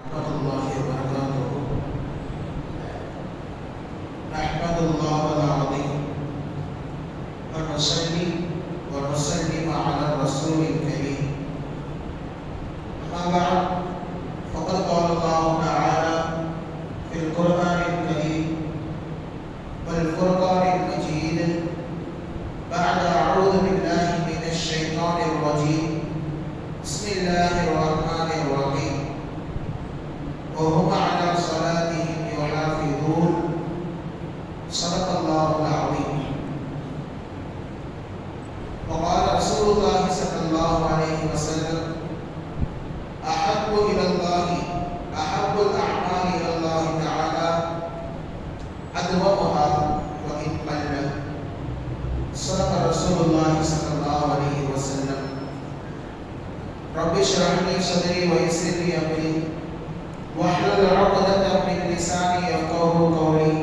ورحمة الله وبركاته. نحمد الله العظيم ونصلي ونسلم على الرسول الكريم. أما بعد، فقد قال الله تعالى في القرآن الكريم والفرقان المجيد بعد أعوذ بالله من الشيطان الرجيم. بسم الله الرحمن الرحيم. وهم على صلاتهم يحافظون. صدق الله العظيم. وقال رسول الله صلى الله عليه وسلم: أحب الأعمال إلى الله تعالى أدومها وإن قل. صدق رسول الله صلى الله عليه وسلم. رب اشرح لي صدري ويسر لي أمري واحلل عقدة من لساني يفقهوا قولي.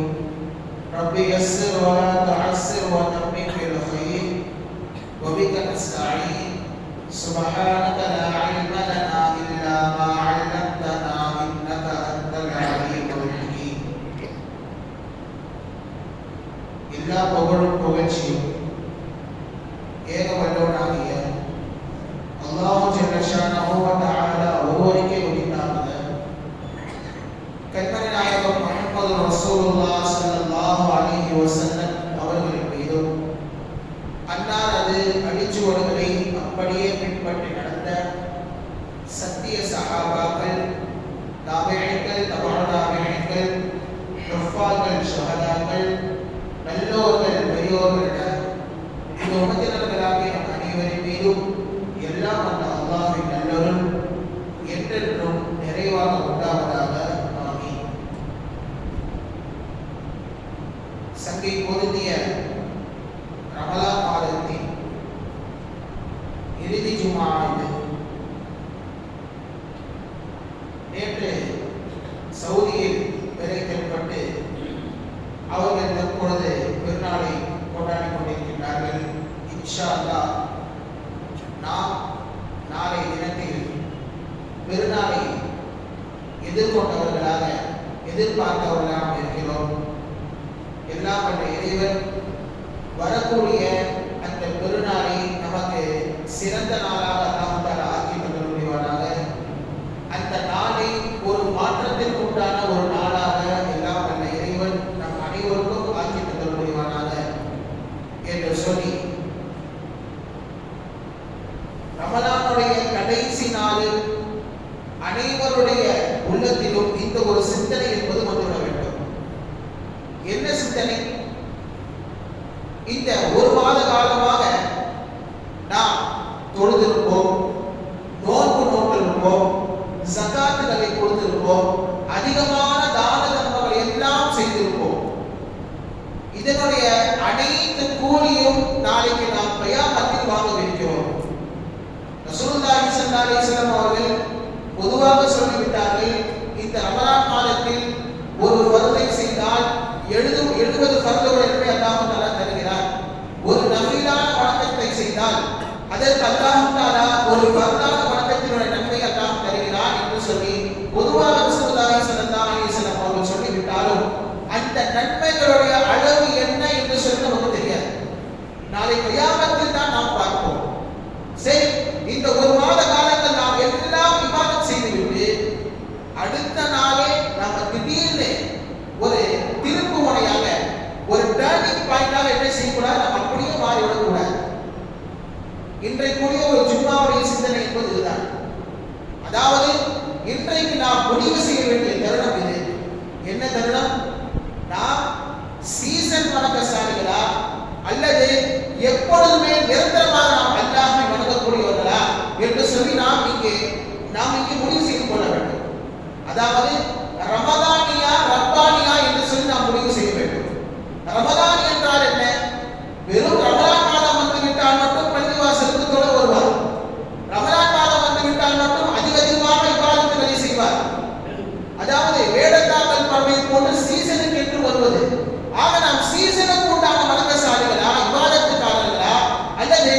رب يسر ولا تعسر وتمم بالخير وبك نستعين. سبحانك لا علم لنا إلا ما علمتنا إنك أنت العليم الحكيم. எல்லா புகழும் புகழ்ச்சியும் ஏக வல்லவனாகிய அல்லாஹ் ஜல்ல ஷானஹு வ தஆலா ஒருவருக்கே உரித்தானது. கண்மணி நாயகம் முஹம்மது ரசூலுல்லாஹ் ஸல்லல்லாஹு அலைஹி வஸல்லம் அவர்களின் மீதும் அன்னாரது அடிச்சுவடுகளை அப்படியே பின்பற்றி நடந்த சத்திய சஹாபாக்கள், தாபிஈன்கள், தபஅ தாபிஈன்கள், ஹுஃபார்கள், ஷஹதாக்கள், நல்லோர்கள், பெரியோர்கள், இந்த உம்மத்தினர்களாகிய நம் அனைவரின் மீதும் எல்லாம் அந்த அல்லாஹ்வின் நல்லருள் என்றென்றும் நிறைவாக உண்டாவதாக. ஆமீன். சங்கை பொருந்திய ரமலான் மாதத்தின் இறுதி ஜும்ஆ இது. நேற்று சவுதியில் பிறை தென்பட்டு அவர்கள் தற்பொழுது பெருநாளை கொண்டாடி கொண்டிருக்கின்றார்கள். இன்ஷா அல்லாஹ் நாம் நாளை தினத்தில் பெருநாளை எதிர்கொண்டவர்களாக எதிர்பார்த்தவர்களாக இருக்கிறோம். எல்லாம் வல்ல இறைவன் வரக்கூடிய அந்த பெருநாளை நமக்கு சிறந்த நாளாக அல்லாஹ் தஆலா ஆக்கி தர முடிவானாக. அந்த நாளை ஒரு மாற்றத்திற்கு உண்டான ஒரு நாளாக எல்லாம் வல்ல இறைவன் நம் அனைவருக்கும் ஆக்கி தர முடிவானாக என்று சொல்லி, ரமலானுடைய கடைசி நாளில் அனைவருடைய உள்ளத்திலும் இந்த ஒரு சிந்தனை என்பது வந்துவிட வேண்டும். என்ன சிந்தனை? இந்த ஒரு மாத காலமாக நாம் தொழுதிருப்போம், நோன்பு நோட்டிருப்போம், ஜகாத்துகளை கொடுத்திருப்போம், அதிகமான தான தர்மங்களை எல்லாம் செய்திருப்போம். இதனுடைய அனைத்து கூலியும் நாளைக்கு நாம் கியாமத்தில் வாங்கவிருக்கிறோம். ரசூலுல்லாஹி ஸல்லல்லாஹு அலைஹி வஸல்லம் அவர்கள் பொதுவாக சொல்லிவிட்டார்கள், இந்த ரமலான் மாதத்தில் ஒரு ஃபர்தை செய்தால் 70 ஃபர்துகளை அல்லாஹ் தஆலா தருகிறார். ஒரு நஃபிலான வணக்கத்தை செய்தால் அதற்கு அல்லாஹ் தஆலா ஒரு ஃபர்தான வணக்கத்தினுடைய நன்மை அல்லாஹ் தருகிறார் என்று சொல்லி பொதுவாக ரசூலுல்லாஹி ஸல்லல்லாஹு அலைஹி வஸல்லம் அவர்கள் சொல்லிவிட்டாலும் அந்த நன்மைகளுடைய அளவு என்ன என்று சொல்லி நமக்கு தெரியாது. நாளை கியாமத்தில் தான் நாம் பார்ப்போம். சரி, இந்த ஒரு மாத காலத்தில் நாம் எல்லாம் இபாதத் செய்துவிட்டு அடுத்த நாளே நம்ம திடீர்னு ஒரு திருப்பு முனையாக, ஒரு டர்னிங் பாயிண்டாக என்ன செய்யக்கூடாது, நம்ம அப்படியே மாறிவிடக்கூடாது. இன்றைக்குரிய ஒரு ஜும்மாவுடைய சிந்தனை என்பது இதுதான். அதாவது இன்றைக்கு நாம் முடிவு செய்ய வேண்டிய தருணம் இது. என்ன தருணம்? நாம் சீசன் வணக்கசாலிகளா அல்லது எப்பொழுதுமே நிரந்தரமாக நாம் அல்லாஹ்வை வணங்கக்கூடியவர்களா என்று சொல்லி நாம் இங்கே முடிவு செய்து கொள்ள வேண்டும். அதாவது ரமதானியா ரப்பானியா என்று சொல்லி நாம் முடிவு செய்ய வேண்டும். ரமதான் என்றால் என்ன? வெறும் ரமலான் மாதம் வந்துவிட்டால் மட்டும் பள்ளிவாசலுக்கு தொழ வருவார். ரமலான் மாதம் வந்துவிட்டால் மட்டும் அதிகமாக இபாதத்துகளை செய்வார். அதாவது வேடத்தாக்கல் பறவை போன்று சீசனுக்கு என்று வருவது. ஆக நாம் சீசனுக்கு உண்டான வணக்கசாலிகளா, இபாதத்துக்காரர்களா, அல்லது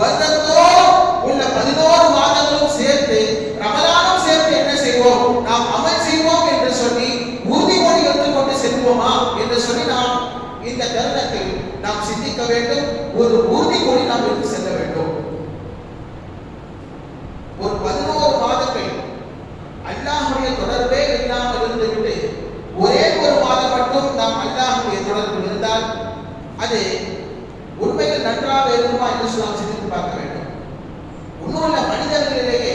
வருடத்தோறும் உள்ள 11 மாதங்களும் சேர்த்து ரமலானும் சேர்த்து என்ன செய்வோம்? நாம் அமல் தருணத்தில் நாம் சிந்திக்க வேண்டும். ஒரு உறுதிமொழி நாம் எடுத்து செல்ல வேண்டும். ஒரு 11 மாதங்கள் அல்லாஹ்வுடைய தொடர்பே இல்லாமல் இருந்துவிட்டு ஒரே ஒரு மாதம் மட்டும் நாம் அல்லாஹ்வுடைய தொடர்பில் இருந்தால் அது உண்மையில் நன்றாக இருக்குமா என்று நாம் சிந்தித்து பார்க்க வேண்டும். உண்மையுள்ள மனிதர்களிலேயே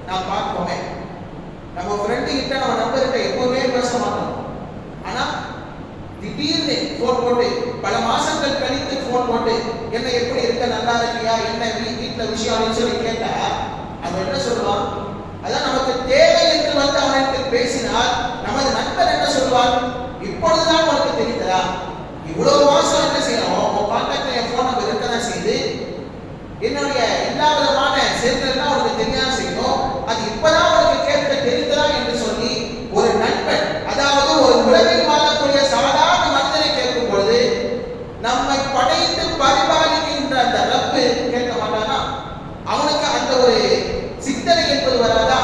நாம் பார்ப்போமே, நம்ம ஃப்ரெண்டு கிட்ட நம்ம நம்பர்கிட்ட எப்பவுமே பேச மாட்டோம். ஆனா திடீர்னு போன் போட்டு பல மாசங்கள் கழித்து போன் போட்டு என்ன எப்படி இருக்க, நல்லா இருக்கியா, என்ன வீட்டுல விஷயம் சொல்லி கேட்டா அவன் என்ன சொல்லுவான்? அதான் நமக்கு தேவை என்று வந்து அவனுக்கு பேசினால் நமது நண்பர் என்ன சொல்வான்? இப்பொழுதுதான் உனக்கு தெரியுதா, இவ்வளவு மாசம் என்ன செய்யணும், உன் கான்டாக்ட்ல என் போன் நம்பர் இருக்கதான் செய்து என்னுடைய எல்லா விதமான சேர்ந்தெல்லாம் உனக்கு தெரியாம செய்யணும், அது இப்பதான் உனக்கு கேட்க தெரிந்ததா என்று சொல்லி ஒரு நண்பன், அதாவது ஒரு உலகில் வாழக்கூடிய சாதாரண மனிதனை கேட்கும் பொழுது நம்மை படைத்து பரிபாலிக்கின்ற அந்த ரப்பு கேட்க மாட்டானா? அவனுக்கு அந்த ஒரு சிந்தனை என்பது வராதா?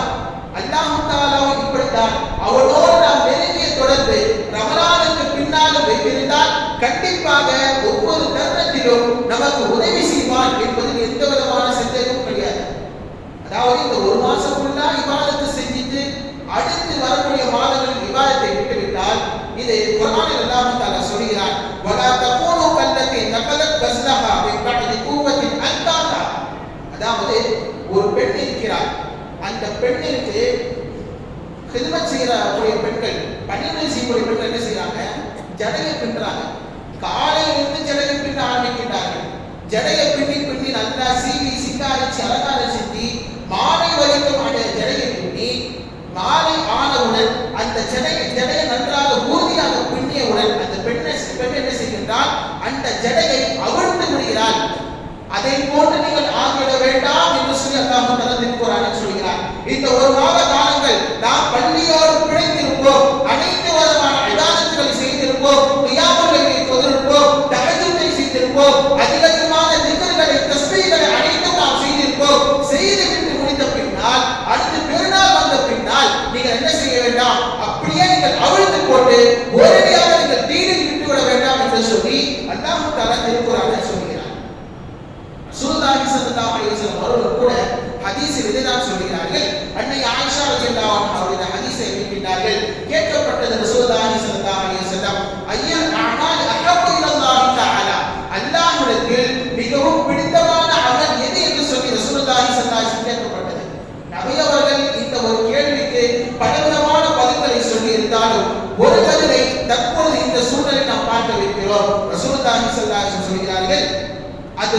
அல்லாஹ் தஆலாவும் இப்படித்தான் அவனோடு நாம் நெருங்கிய தொடர்பு ரமலானுக்கு பின்னாலும் வைத்திருந்தால் கண்டிப்பாக ஒவ்வொரு தருணத்திலும் நமக்கு உதவி செய்வான் என்பதில் எந்த விதமான சந்தேகமும் கிடையாது. அதாவது இந்த ஒரு மாசம் ஃபுல்லா இபாதத்தை செஞ்சிட்டு அடுத்து வரக்கூடிய மாதங்களில் இபாதத்தை விட்டுவிட்டால் இது குர்ஆனில் அல்லாஹ் தஆலா சொல்கிறான், வலா தகூனு கல்லதி நகலத் கஸ்லஹா மின் பஅதி குவத்தின் அன்காதா. அதாவது ஒரு பெண் இருக்கிறார், அந்த பெண்ணிற்கு ஹிதமத் செய்யக்கூடிய பெண்கள், பணிவிடை செய்யக்கூடிய பெண்கள் என்ன செய்யறாங்க? ஜடையை பின்றாங்க. காலையிலிருந்து ஜடையை பின்ன ஆரம்பிக்கின்றார்கள். ஜடையை பின்னி பின்னி நல்லா சீவி சிங்காரிச்சு அலங்காரம் செஞ்சு மாலை வரைக்கும் அந்த ஜடையை பின்னி மாலை ஆனவுடன் அந்த ஜடையை நன்றாக உறுதியாக பின்னியவுடன் அந்த பெண் என்ன செய்கின்றால் அந்த ஜடையை அவிழ்த்து விடுகிறாள். அதை போன்று நீங்கள் ஆகிவிட வேண்டாம் என்று சொல்லி அல்லாஹ் தஆலா திருக்குர்ஆனில் சொல்கிறார். இந்த ஒரு மாத காலங்கள் நாம் பள்ளியோடு பிழைத்திருப்போம், அனைத்து விதமான இபாதத்துகளை செய்திருப்போம், கியாமுல் லைலை தொழுதிருப்போம், தஹஜ்ஜுதை செய்திருப்போம், அதிகமான திக்ருகளை தஸ்பீஹ்களை அனைத்தும் நாம் செய்திருப்போம். செய்துவிட்டு முடித்த பின்னால் அடுத்து பெருநாள் வந்த பின்னால் நீங்கள் என்ன செய்ய வேண்டாம், அப்படியே நீங்கள் அவிழ்த்து போட்டு ஒரேடியாக நீங்கள் தீனில் விட்டுவிட வேண்டாம் என்று சொல்லி அல்லாஹ் தஆலா திருக்குர்ஆனில் சொல்கிறார். ரசூலுல்லாஹி ஸல்லல்லாஹு அலைஹி வஸல்லம் அவர்கள் கூட ஹதீஸில் இதுதான் சொல்கிறார்கள். அன்னை ஆயிஷா ரலியல்லாஹு அன்ஹா அவர்கள் ஹதீஸை அறிவிக்கிறார்கள். கேட்கப்பட்டது ரசூலுல்லாஹி ஸல்லல்லாஹு அலைஹி வஸல்லம், ஐயல் அமால் அஹப்பு இலல்லாஹி தஆலா, அல்லாஹ்விடத்தில் மிகவும் பிடித்தமான அமல் எது என்று சொல்லி ரசூலுல்லாஹி ஸல்லல்லாஹு அலைஹி வஸல்லம் கேட்கப்பட்டது. நபி அவர்கள் இந்த ஒரு கேள்விக்கு பலவிதமான பதில்களை சொல்லி இருந்தாலும் ஒரு பதிலை தற்பொழுது இந்த சூழலை நாம் பார்க்க வைக்கிறோம். ரசூலுல்லாஹி ஸல்லல்லாஹு அலைஹி வஸல்லம் சொல்கிறார்கள், அது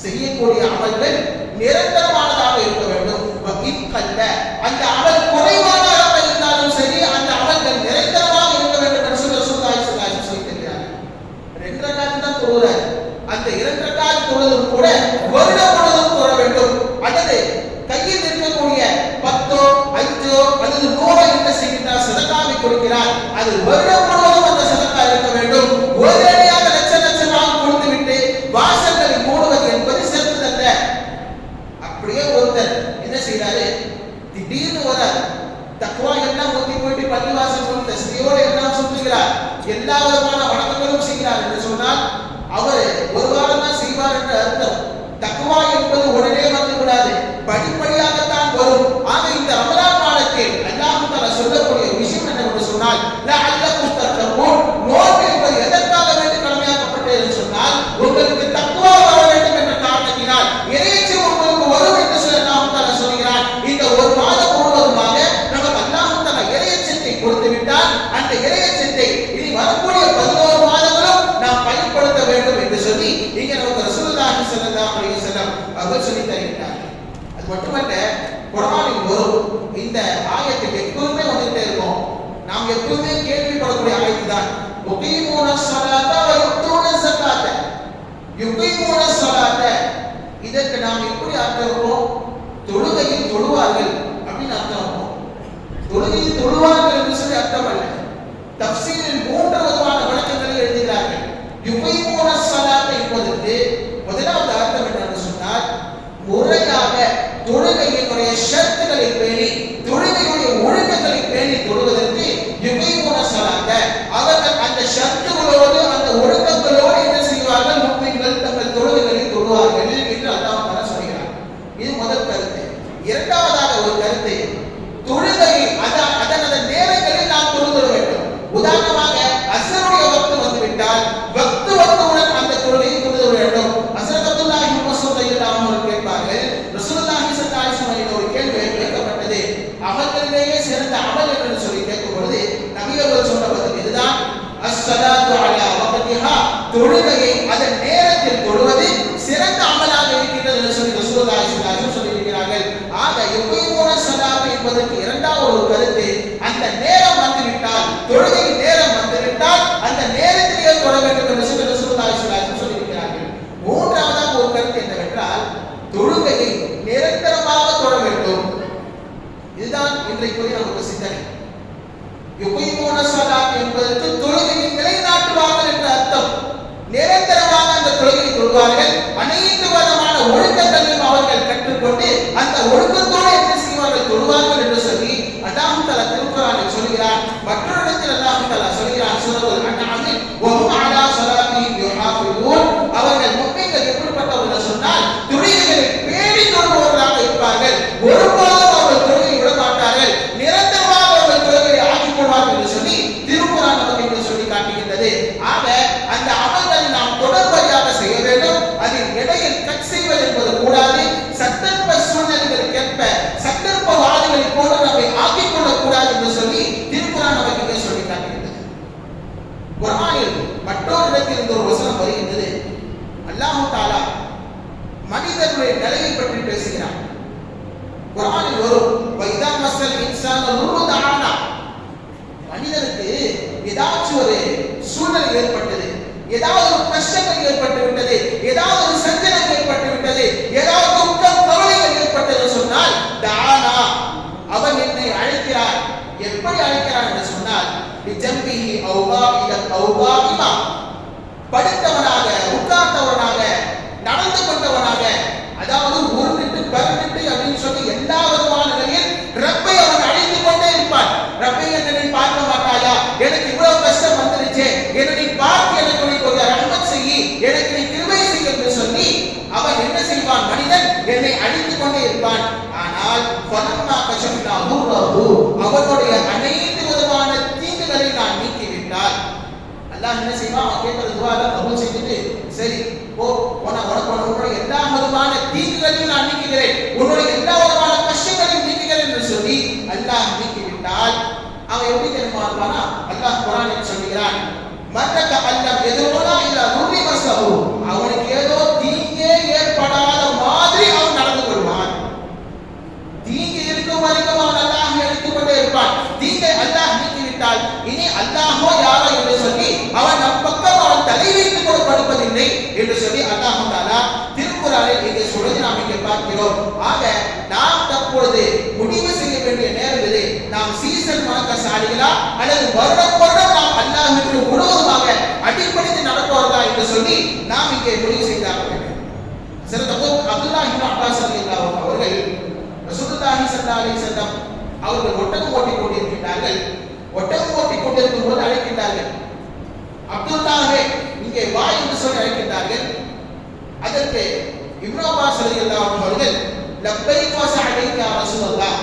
செய்யக்கூடிய அமல்கள் நிரந்தரமானதாக இருக்க வேண்டும். அந்த அமல் குறைவானதாக இருந்தாலும் சரி, அந்த அமல்கள் நிரந்தரமாக இருக்க வேண்டும் என்று ரசூலுல்லாஹி ஸல்லல்லாஹு அலைஹி வஸல்லம் சொல்லியிருக்கிறார். 2 ரக்காத் தான் தொழுகிறார். அந்த 2 ரக்காத் தொழுதும் கூட வருடம் முழுவதும் தொழ வேண்டும். அல்லது கையில் இருக்கக்கூடிய 10 5 அல்லது 100 என்ன செய்கிறார், சதகாவை கொடுக்கிறார். அது வருடம் முழுவதும் அந்த சதகா இருக்க வேண்டும். ஒரேடியாக லட்சமாக கொடுத்துவிட்டு வாசல்களை மூடுவது என்பது சிறந்ததல்ல. அப்படியே ஒருத்தர் என்ன செய்யறாரு, திடீர்னு ஒரு தக்வா எல்லாம் ஊத்தி போயிட்டு பள்ளிவாசல் போய் தஸ்பீஹோடு எல்லாம் சொல்லுகிறார், எல்லா விதமான வணக்கங்களும் செய்கிறார் என்று சொன்னால் அவர் ஒரு வாரம் தான் செய்வார் என்று அர்த்தம். தக்வா என்பது உடனே வந்து விடாது, படிப்படியாகத்தான் வரும். ஆக இந்த ரமலான் மாதத்தில் அல்லாஹ் தஆலா சொல்லக்கூடிய விஷயம் என்னவென்று சொன்னால், லஅல்லகும் தத்தகூன், நோன்பு என்பது எதற்காக வேண்டி கடமையாக்கப்பட்டது என்று சொன்னால் உங்களுக்கு தக்வா வர வேண்டும் என்ற காரணத்தினால், இறையச்சம் உங்களுக்கு வரும் என்று சொல்லி அல்லாஹ் தஆலா சொல்கிறார். இந்த ஒரு மாதம் முழுவதுமாக நமக்கு அல்லாஹ் தஆலா இறையச்சத்தை கொடுத்து விட்டால் அந்த இறையச்சத்தை இனி வரக்கூடிய 11 மாதங்களும் நாம் பயன்படுத்த வேண்டும் என்று சொல்லி இங்கே நமக்கு ரசூலுல்லாஹி ஸல்லல்லாஹு அலைஹி வஸல்லம் அவர்கள் சொல்லி தருகிறார்கள். அது மட்டுமல்ல, குர்ஆனில் வரும் இந்த ஆயத்தில் எப்பவுமே வந்துட்டே இருக்கும். நாம் எப்பவுமே கேள்விப்படக்கூடிய ஆயத்து தான், யுகீமூன ஸலாத்த வ யுத்தூன ஸகாத்த. யுகீமூன ஸலாத்த, இதற்கு நாம் எப்படி அர்த்தம் வைப்போம்? தொழுகையில் தொழுவார்கள் அப்படின்னு அர்த்தம் வைப்போம். தொழுகையில் தொழுவார்கள் என்று சொல்லி அர்த்தம் அல்ல. தஃப்சீரில் 3 விதமான விளக்கங்களை எழுதுகிறார்கள். யுகீமூன ஸலாத்த என்பதற்கு முதலாவது அர்த்தம் என்னன்னு சொன்னால், முறையாக தொழுகையினுடைய ஷர்த்துகளை பேணி, தொழுகையுடைய ஒழுக்கங்களை பேணி தொழுவதற்கு யுகீமூன ஸலாத்த, அவர்கள் அந்த ஷர்த்துகளோடு அமலிலேயே சிறந்த அமல் என்று சொல்லி கேட்கும் பொழுது நபிகள் சொன்ன பதில் இதுதான், அஸ்ஸலாத்து அலா வக்திஹா, தொழுகையை அதன் நேரத்தில் தொழுவது சிறந்த அமலாக இருக்கின்றது என்று சொல்லி ரசூலுல்லாஹி ஸல்லல்லாஹு அலைஹி வஸல்லம் சொல்லியிருக்கிறார்கள். ஆக யுகீமுன ஸலாத் என்பதற்கு இரண்டாவது ஒரு கருத்து, அந்த நேரம் வந்துவிட்டால், தொழுகை நேரம் வந்துவிட்டால் அந்த நேரத்திலேயே தொழ வேண்டும் என்று சொல்லி ரசூலுல்லாஹி ஸல்லல்லாஹு அலைஹி வஸல்லம் சொல்லியிருக்கிறார்கள். மூன்றாவதாக ஒரு கருத்து என்னவென்றால், தொழுகையை நிரந்தரமாக தொழ வேண்டும். இதுதான் இன்றைக்கு நமக்கு சிந்தனை. யுகீமுன ஸலாத் என்பதற்கு தொழுகையை நிலைநாட்டுவார்கள் என்ற அர்த்தம். நிரந்தரமாக அந்த தொழுகையை தொழுவார்கள், அனைத்து விதமான ஒழுக்கங்களையும் அவர்கள் கற்றுக்கொண்டு அந்த ஒழுக்கத்தோடு என்ன செய்வார்கள், தொழுவார்கள் என்று சொல்லி அல்லாஹ் தஆலா திருக்குர்ஆனில் சொல்கிறார். மற்றொரு இடத்தில் அல்லாஹ் தஆலா சொல்கிறார், சூரத்துல் அன்ஆமில், வஹும் அலா ஸலாத்திஹிம் யுஹாஃபிதூன், அவர்கள் முஃமின்கள் எப்படிப்பட்டவர்கள் சொன்னால் தொழுகைகளை பேணி தொழுபவர்களாக இருப்பார்கள். ஒருபோதும் அவர்கள் தொழுகையை விட மாட்டார்கள், நிரந்தரமாக அவர்கள் தொழுகையை ஆக்கிக் கொள்வார்கள் என்று சொல்லி திருக்குர்ஆன் நமக்கு சொல்லி காட்டுகின்றது. ஆக அந்த அமல்களை நாம் தொடர்படியாக செய்ய வேண்டும். அதில் இடையில் கட் செய்வது என்பது கூடாது. சந்தர்ப்ப சூழ்நிலைகளுக்கேற்ப சந்தர்ப்பவாதிகளை போல நம்மை ஆக்கிக் கொள்ளக்கூடாது என்று சொல்லி திருக்குர்ஆன் நமக்கு சொல்லி காட்டுகின்றது. குர்ஆனில் மற்றொரு இடத்தில் இந்த ஒரு வசனம் வருகின்றது. அல்லாஹ் தஆலா மனிதனுடைய நிலையை பற்றி பேசுகிறார். குர்ஆனில் வரும், வைதா மஸ்ஸல் இன்சான லுர்ரு தஆனா, மனிதனுக்கு ஏதாச்சும் ஒரு சூழ்நிலை ஏற்பட்டது, ஏதாவது ஒரு கஷ்டங்கள் ஏற்பட்டு விட்டது, ஏதாவது ஒரு சஞ்சலம் ஏற்பட்டு விட்டது, ஏதாவது துக்கம் கவலைகள் ஏற்பட்டது சொன்னால் தானா, அவன் என்னை அழைக்கிறான். எப்படி அழைக்கிறான் என்று சொன்னால் பிஜம்பிஹி அவ்வாஇமா, படுத்தவனாக, உட்கார்ந்தவனாக, நடந்து கொண்டவனாக, அதாவது உருண்டுட்டு பரந்துட்டு அப்படின்னு சொல்லி எல்லா விதமான நிலையில் ரப்பை அவன் அழைத்துக் கொண்டே இருப்பான். ரப்பை என்னை பார்க்க மாட்டாயா, எனக்கு இவ்வளவு கஷ்டம் வந்துருச்சு, என்னை பார்த்து எனக்கு நீ கொஞ்சம் ரஹ்மத் செய்யி, எனக்கு நீ கிருபை செய் என்று சொல்லி அவன் என்ன செய்வான், மனிதன் என்னை அழைத்துக் கொண்டே இருப்பான். ஆனால் ஃபலம்மா கஷஃப்னா துர்ரஹு, அவனுடைய அனைத்து விதமான தீங்குகளை நான் நீக்கிவிட்டால், அல்லாஹ் என்ன செய்வான், அவன் கேட்கிற துஆவை கபூல் செஞ்சுட்டு சரி போ, உன்னுடைய எல்லா விதமான தீங்குகளையும் நான் நீக்குகிறேன், உன்னுடைய எல்லா விதமான கஷ்டங்களையும் நீக்குகிறேன் என்று சொல்லி அல்லாஹ் நீக்கிவிட்டால் அவன் எப்படி தெரியுமா இருப்பானா? அல்லாஹ் குர்ஆனில் சொல்கிறான், மர்ரக அல்லம் எதுனா இல்ல நுர்ரி மஸஹு, அவனுக்கு ஏதோ தீங்கே ஏற்படாத மாதிரி அவன் நடந்து கொள்வான். தீங்கு இருக்கும் வரைக்கும் அவன் அல்லாஹ் எடுத்துக் கொண்டே இருப்பான். தீங்கை அல்லாஹ் நீக்கிவிட்டால் இனி அல்லாஹோ யாரோ என்று சொல்லி அவன் நம் பக்கம் அவன் தலை வைத்துக் கொண்டு படுப்பதில்லை என்று சொல்லி அல்லாஹ் தஆலா திருக்குர்ஆனில் இங்கே சொல்வதை நாம் இங்கே பார்க்கிறோம். ஆக நாம் தற்பொழுது முடிவு செய்ய வேண்டிய நேரம் இது. நாம் சீசன் மனக்கசாலிகளா அல்லது வருடம் வருடம் நாம் அல்லாஹ்விற்கு முழுவதுமாக அடிப்படைத்து நடப்பவர்களா என்று சொல்லி நாம் இங்கே முடிவு செய்தாக வேண்டும். சிறந்த அப்துல்லாஹ் இப்னு அப்பாஸ் ரலியல்லாஹு அன்ஹு அவர்கள் ரசூலுல்லாஹி ஸல்லல்லாஹு அலைஹி வஸல்லம் அவர்கள் ஒட்டகம் ஓட்டிக் கொண்டிருக்கிறார்கள். ஒட்டகம் ஓட்டிக் கொண்டிருக்கும் போது அழைக்கின்றார்கள், அப்துல்லாஹே இங்கே வா என்று சொல்லி அழைக்கின்றார்கள். அதற்கு இப்னு அப்பாஸ் ரலியல்லாஹு அன்ஹு அவர்கள் லப்பைக் வ சஅலைக யா ரசூலல்லாஹ்,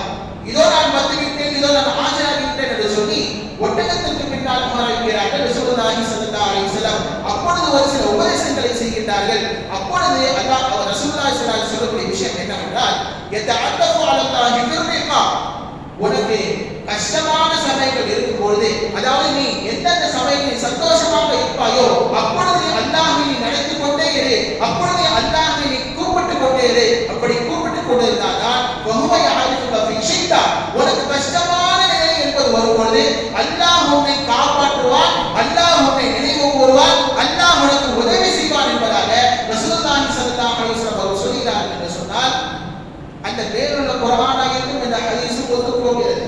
இதோ நான் வந்துவிட்டேன், இதோ நான் ஆஜராகிவிட்டேன் என்று சொல்லி ஒட்டகத்திற்கு பின்னால் அமர்கிறார்கள் ரசூலுல்லாஹி ஸல்லல்லாஹு அலைஹி வஸல்லம். அப்பொழுது ஒரு சில உபதேசங்களை செய்கின்றார்கள். அப்பொழுது அல்லாஹ் ரசூலுல்லாஹி ஸல்லல்லாஹு அலைஹி வஸல்லம் சொல்லக்கூடிய விஷயம் என்னவென்றால், யதஅல்லஃபு அலல்லாஹி ஃபிர்ரிகா, உனக்கு கஷ்டமான சமயங்கள் இருக்கும் பொழுது, அதாவது நீ எந்தெந்த சமயத்தில் சந்தோஷமாக இருப்பாயோ அப்பொழுது அல்லாஹ்வை நீ நினைத்துக் கொண்டே இரு, அப்பொழுது அல்லாஹ்வை நீ கூப்பிட்டுக் கொண்டே இரு. அப்படி கூப்பிட்டுக் கொண்டிருந்தால்தான் உனக்கு கஷ்டமான நிலை என்பது வரும்பொழுது அல்லாஹ் உன்னை காப்பாற்றுவான், அல்லாஹ் உன்னை நினைவு கூறுவான், அல்லாஹ் உனக்கு உதவி செய்வான் என்பதாக ரசூலுல்லாஹி ஸல்லல்லாஹு அலைஹி வஸல்லம் அவர்கள் சொல்கிறார்கள் என்று சொன்னால், அந்த மேலுள்ள குர்ஆன் ஆயத்தும் இந்த ஹதீஸும் ஒத்துப்போகிறது.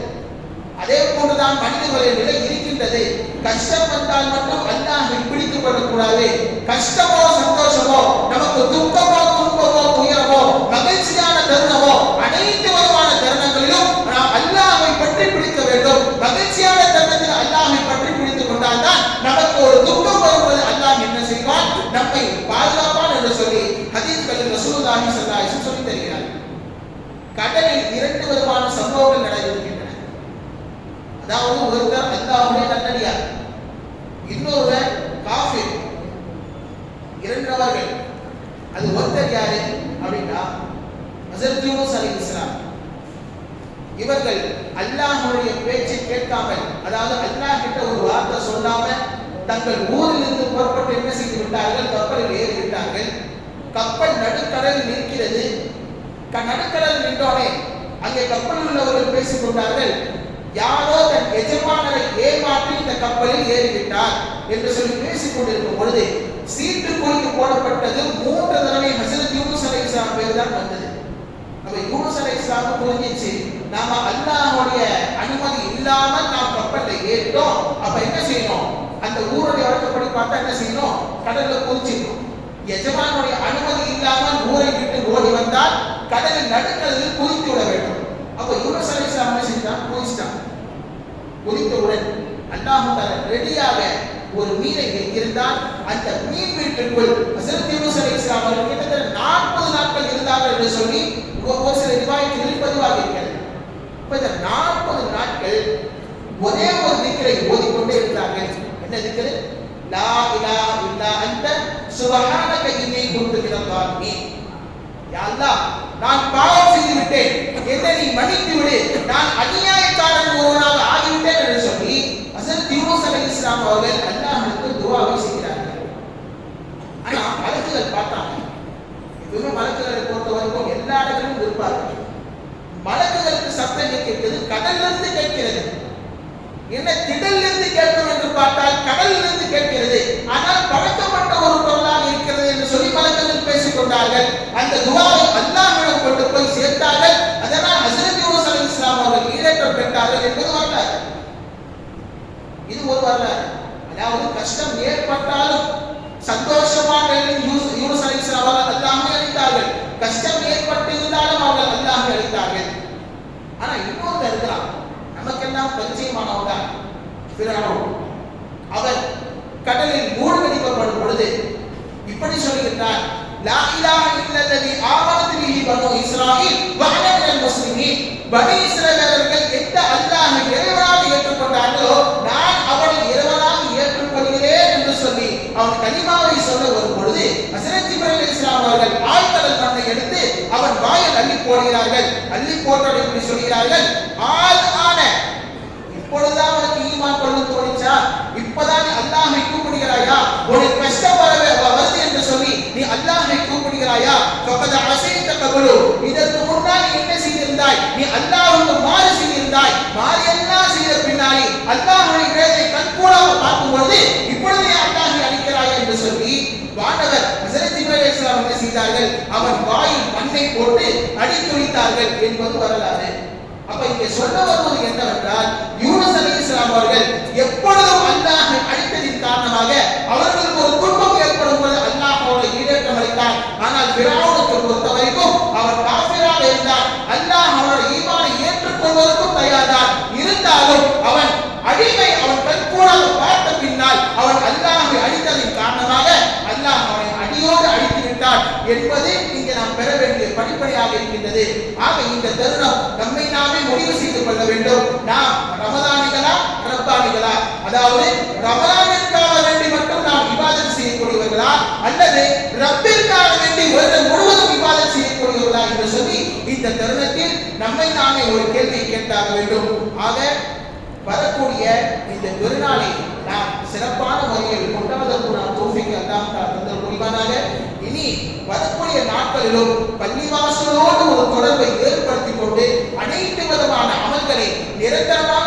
அதே போன்றுதான் மனிதர்களின் நிலை இருக்கின்றது. கஷ்டம் வந்தால் மட்டும் அல்லாஹ்வை பிடித்துக் கொள்ளக்கூடாது. கஷ்டமோ சந்தோஷமோ, நமக்கு துக்கமோ துன்பமோ துயரமோ மகிழ்ச்சியான தருணமோ, அனைத்து விதமான தருணங்களிலும் நாம் அல்லாஹ்வை பற்றி பிடிக்க வேண்டும். மகிழ்ச்சியான தருணத்தில் அல்லாஹ்வை பற்றி பிடித்துக் கொண்டால்தான் நமக்கு ஒரு துக்கம் வரும்போது அல்லாஹ் என்ன செய்வான், நம்மை பாதுகாப்பான் என்று சொல்லி ஹதீஸ்களில் ரசூலுல்லாஹி ஸல்லல்லாஹு அலைஹி வஸல்லம் சொல்லி தருகிறார். கடலில் இரண்டு விதமான சம்பவங்கள் நடந்திருக்கின்றன. அதாவது ஒருத்தர் அல்லாஹ்வுடைய நல்லடியார், இன்னொருவர் காஃபிர். இரண்டவர்கள். அது ஒருத்தர் யாரு அப்படின்னா ஹஜ்ரத் யூனுஸ் அலைஹிஸ்ஸலாம். இவர்கள் அல்லாஹ்வுடைய பேச்சை கேட்காமல், அதாவது அல்லாஹ் கிட்ட ஒரு வார்த்தை சொல்லாம தங்கள் ஊரிலிருந்து புறப்பட்டு என்ன செய்து விட்டார்கள்? கப்பலில் ஏறி விட்டார்கள். கப்பல் நடுக்கடலில் இருக்கிறது. நடுக்கடலில் நின்றோனே அங்கே கப்பலில் உள்ளவர்கள் பேசிக் கொண்டார்கள், யாரோ தன் எஜமானரை ஏமாற்றி இந்த கப்பலில் ஏறிவிட்டார் என்று சொல்லி பேசிக் கொண்டிருக்கும் பொழுது சீட்டு குலுக்கி போடப்பட்டது. 3 தடவை ஹஸரத் யூனுஸ் அலைஹிஸ்ஸலாம் பேர் தான் வந்தது. அப்ப யூனுஸ் அலைஹிஸ்ஸலாம் புரிஞ்சிச்சு, நாம அல்லாஹ்வுடைய அனுமதி இல்லாமல் நாம் கப்பல்ல ஏறிட்டோம். அப்ப என்ன செய்யணும்? அந்த ஊருடைய வழக்கப்படி பார்த்தா என்ன செய்யணும்? கடல்ல குதிச்சிடணும். எஜமானுடைய அனுமதி இல்லாமல் ஊரை விட்டு ஓடி வந்தால் கடலில் நடுக்கடலில் குதித்து விட வேண்டும். அப்ப யூனுஸ் அலைஹிஸ்ஸலாம் என்ன செஞ்சான்? குதிச்சிட்டான். குதித்தவுடன் அல்லாஹ் தஆலா ரெடியாக ஒரு மீனை வைத்திருந்தால் அந்த மீன் வீட்டுக்குள் ஹஸரத் யூனுஸ் அலைஹிஸ்ஸலாம் அவர்கள் கிட்டத்தட்ட 40 நாட்கள் இருந்தார்கள் என்று சொல்லி ஒரு சில ரிவாயத்துகளில் பதிவாகி இருக்கிறது. இப்ப இந்த 40 நாட்கள் ஒரே ஒரு திக்ரை ஓதிக்கொண்டே இருந்தார்கள். என்ன திக்ரு? லா இலாஹா இல்லா அன்த சுப்ஹானக இன்னி குன்து மினல் ஸாலிமீன். யா அல்லாஹ், நான் பாவம் செய்து விட்டேன், என்னை நீ மன்னித்து விடு, நான் அநியாயக்காரன் ஒருவனாக ஆகிவிட்டேன் என்று சொல்லி ஹஸரத் யூனுஸ் அலைஹிஸ்ஸலாம் அவர்கள் அல்லாஹ்வுக்கு துஆவை செய்கிறார்கள். ஆனா மலக்குகள் பார்த்தாங்க. இதுவே மலக்குகளை பொறுத்த வரைக்கும் எல்லா இடங்களிலும் இருப்பார்கள். மலக்குகளுக்கு சத்தம் கேட்கிறது, கடல்ல இருந்து கேட்கிறது. என்ன திடல்ல இருந்து கேட்கும் என்று பார்த்தால் கடலில் இருந்து கேட்கிறது. ஆனால் பழக்கப்பட்ட ஒரு பொருளாக இருக்கிறது என்று சொல்லி மலக்குகள் பேசிக் கொண்டார்கள். அந்த துஆவை அல்லாஹ்விடம் கொண்டு போய் சேர்த்தார்கள். அதனால் ஹஸரத் யூனுஸ் அலைஹிஸ்ஸலாம் அவர்கள் ஈடேற்றம் பெற்றார்கள் என்பது வரலாறு. இது ஒரு வரலாறு. அதாவது கஷ்டம் ஏற்பட்டாலும் சந்தோஷமாக யூனுஸ் அலைஹிஸ்ஸலாம் அவர்கள் அல்லாஹ்வை அழைத்தார்கள். கஷ்டம் ஏற்பட்டிருந்தாலும் அவர்கள் அல்லாஹ்வை அழைத்தார்கள். ஆனா இன்னொரு இருக்கிறான், நமக்கெல்லாம் பரிச்சயமானவன் தான் ஃபிரௌன். அவர் கடலில் மூழ்கடிக்கப்படும் பொழுது இப்படி சொல்கிறார், லா இலாஹா இல்லல்லதி ஆமனத் பிஹி பனு இஸ்ராயீல் வ அனா மினல் முஸ்லிமீன். பனி இஸ்ரவேலர்கள் எந்த அல்லாஹ்வை இறைவனாக ஏற்றுக்கொண்டார்களோ நான் அவனை இறைவனாக ஏற்றுக்கொள்கிறேன் என்று சொல்லி அவன் கலிமாவை சொல்ல வரும் பொழுது ஹஸரத் ஜிப்ரீல் அலைஹிஸ்ஸலாம் அவர்கள் ஆழ்கடல் மண்ணை எடுத்து அவன் வாயில் அள்ளி போடுகிறார்கள். அள்ளி போட்டோடு இப்படி சொல்கிறார்கள், ஆல் ஆன, இப்பொழுதுதான் உனக்கு ஈமான் கொள்ள தோணிச்சா? இப்பதான் நீ அல்லாஹ்வை கூப்பிடுகிறாயா? உனக்கு கஷ்டம் வருது என்று சொல்லி நீ அல்லாஹ்வை கூப்பிடுகிறாயா? ஃபகத அஸைத கபலு, இதற்கு முன்னால் நீ என்ன செய்திருந்தாய்? நீ அல்லாஹ்வுக்கு மாறு செய்திருந்தாய். மாறு எல்லாம் செய்த பின்னாடி அல்லாஹ்வுடைய வேலை கண்கூடாக பார்க்கும் பொழுது இப்பொழுது நீ அல்லாஹ்வை அழைக்கிறாயா என்று சொல்லி வானவர் ஹஸரத் ஜிப்ரீல் அலைஹிஸ்ஸலாம் என்ன செய்தார்கள்? அவர் வாயில் மண்ணை போட்டு அடித்துரைத்தார்கள் என்பது வரலாறு. அப்ப இங்கே சொல்ல வருவது என்னவென்றால், யூனுஸ் அலைஹிஸ்ஸலாம் அவர்கள் எப்பொழுதும் அல்லாஹ்வை அழைத்ததின் காரணமாக அவர்களுக்கு ஒரு துன்பம் ஏற்படும் பொழுது அல்லாஹ் அவரை ஈடேற்றம் அளித்தார். ஆனால் ஃபிரௌனுக்கு பொறுத்த வரைக்கும் அவர் காஃபிராக இருந்தார். அல்லாஹ் அவருடைய ஈமானை ஏற்றுக்கொள்வதற்கும் தயார்தான். இருந்தாலும் அவன் அடிமை, அவன் கண்கூடாக பார்த்த பின்னால் அவன் அல்லாஹ்வை அழித்ததின் காரணமாக அல்லாஹ் அவனை அடியோடு அழித்து விட்டார் என்பது இங்கே நாம் பெற வேண்டிய படிப்படியாக இருக்கின்றது. ஆக இந்த தருணம் நம்மை நாமே முடிவு செய்து கொள்ள வேண்டும். நாம் ரமதானிகளா ரப்பானிகளா? அதாவது ரமதானிற்காக வேண்டி மட்டும் நாம் இபாதத் செய்யக்கூடியவர்களா, அல்லது ரப்பிற்காக வேண்டி வருடம் முழுவதும் இபாதத் செய்யக்கூடியவர்களா என்று சொல்லி இந்த தருணத்தில் நம்மை நாமே ஒரு கேள்வியை கேட்டாக வேண்டும். ஆக வரக்கூடிய இந்த பெருநாளை நாம் சிறப்பான முறையில் கொண்டாடுவதற்கு நாம் தௌஃபீக் அல்லாஹ் தந்தல் புரிவானாக. இனி வரக்கூடிய நாட்களிலும் பள்ளிவாசலோடு ஒரு தொடர்பை ஏற்படுத்திக் கொண்டு அனைத்து விதமான அமல்களை நிரந்தரமாக